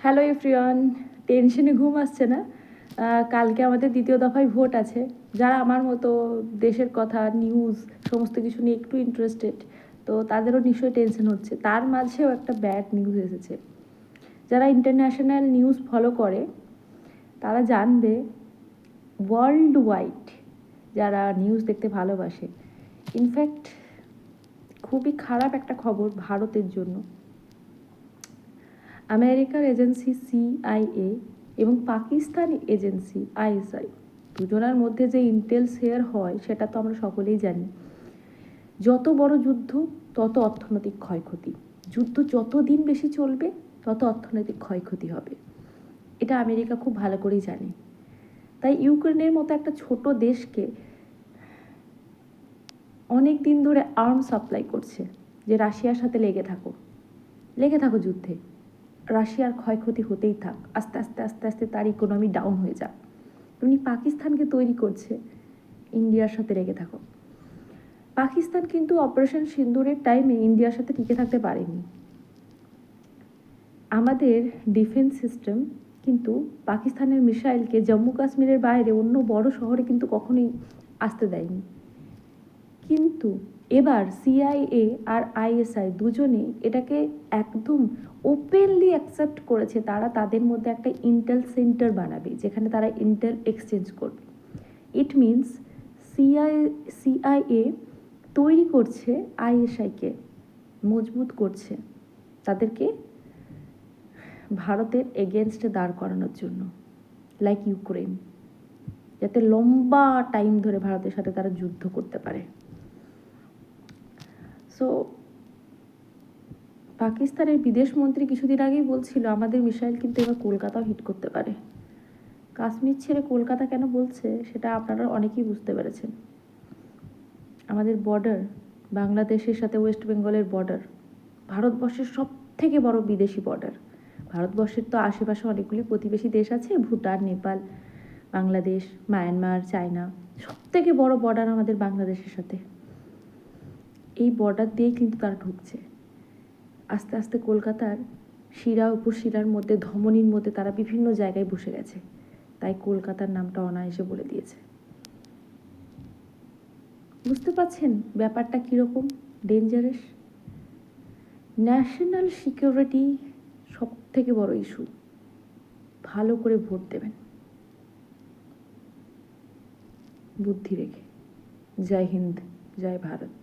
Hello everyone, টেনশনে ঘুম আসছে না? কালকে আমাদের দ্বিতীয় দফায় ভোট আছে। যারা আমার মতো দেশের কথা, নিউজ সমস্ত কিছু নিয়ে একটু ইন্টারেস্টেড, তো তাদেরও নিশ্চয়ই টেনশন হচ্ছে। তার মাঝেও একটা ব্যাড নিউজ এসেছে। যারা ইন্টারন্যাশনাল নিউজ ফলো করে তারা জানবে, ওয়ার্ল্ড ওয়াইড যারা নিউজ দেখতে ভালোবাসে, ইনফ্যাক্ট খুবই খারাপ একটা খবর ভারতের জন্য। আমেরিকার এজেন্সি সিআইএ এবং পাকিস্তানি এজেন্সি আইএসআই দুজনের মধ্যে যে ইন্টেল শেয়ার হয় সেটা তো আমরা সকলেই জানি। যত বড় যুদ্ধ তত অর্থনৈতিক ক্ষয়ক্ষতি, যুদ্ধ যত দিন বেশি চলবে তত অর্থনৈতিক ক্ষয়ক্ষতি হবে, এটা আমেরিকা খুব ভালো করেই জানে। তাই ইউক্রেনের মতো একটা ছোট দেশকে অনেক দিন ধরে আর্ম সাপ্লাই করছে, যে রাশিয়ার সাথে লেগে থাকো যুদ্ধে, রাশিয়ার ক্ষয়ক্ষতি হতেই থাক, আস্তে আস্তে আস্তে আস্তে তার ইকোনমি ডাউন হয়ে যাক। উনি পাকিস্তানকে তৈরি করছে, ইন্ডিয়ার সাথে লেগে থাকো। পাকিস্তান কিন্তু অপারেশন সিন্দুরের টাইমে ইন্ডিয়ার সাথে টিকে থাকতে পারেনি। আমাদের ডিফেন্স সিস্টেম কিন্তু পাকিস্তানের মিসাইলকে জম্মু কাশ্মীরের বাইরে অন্য বড় শহরে কিন্তু কখনোই আসতে দেয়নি। কিন্তু এবার সিআইএ আর আইএসআই দুজনে এটাকে একদম ওপেনলি অ্যাকসেপ্ট করেছে। তারা তাদের মধ্যে একটা ইন্টেল সেন্টার বানাবে যেখানে তারা ইন্টেল এক্সচেঞ্জ করবে। ইট মিনস সিআইএ তৈরি করছে আইএসআইকে, মজবুত করছে তাদেরকে ভারতের এগেনস্টে দাঁড় করানোর জন্য, লাইক ইউক্রেন, যাতে লম্বা টাইম ধরে ভারতের সাথে তারা যুদ্ধ করতে পারে। সো পাকিস্তানের বিদেশমন্ত্রী কিছুদিন আগেই বলছিল আমাদের মিসাইল কিন্তু এবার কলকাতাও হিট করতে পারে। কাশ্মীর ছেড়ে কলকাতা কেন বলছে সেটা আপনারা অনেকেই বুঝতে পেরেছেন। আমাদের বর্ডার বাংলাদেশের সাথে ওয়েস্ট বেঙ্গলের বর্ডার ভারতবর্ষের সব থেকে বড় বিদেশি বর্ডার। ভারতবর্ষের তো আশেপাশে অনেকগুলি প্রতিবেশী দেশ আছে, ভুটান, নেপাল, বাংলাদেশ, মায়ানমার, চায়না, সব থেকে বড় বর্ডার আমাদের বাংলাদেশের সাথে। এই বর্ডার দিয়েই কিন্তু তারা ঢুকছে। আস্তে আস্তে কলকাতার শিরা উপশিরার মধ্যে, ধমনীর মধ্যে তারা বিভিন্ন জায়গায় বসে গেছে। তাই কলকাতার নামটা অনায়াসে বলে দিয়েছে। বুঝতে পারছেন ব্যাপারটা কীরকম ডেঞ্জারাস? ন্যাশনাল সিকিউরিটি সব থেকে বড় ইস্যু। ভালো করে ভোট দেবেন বুদ্ধি রেখে। জয় হিন্দ, জয় ভারত।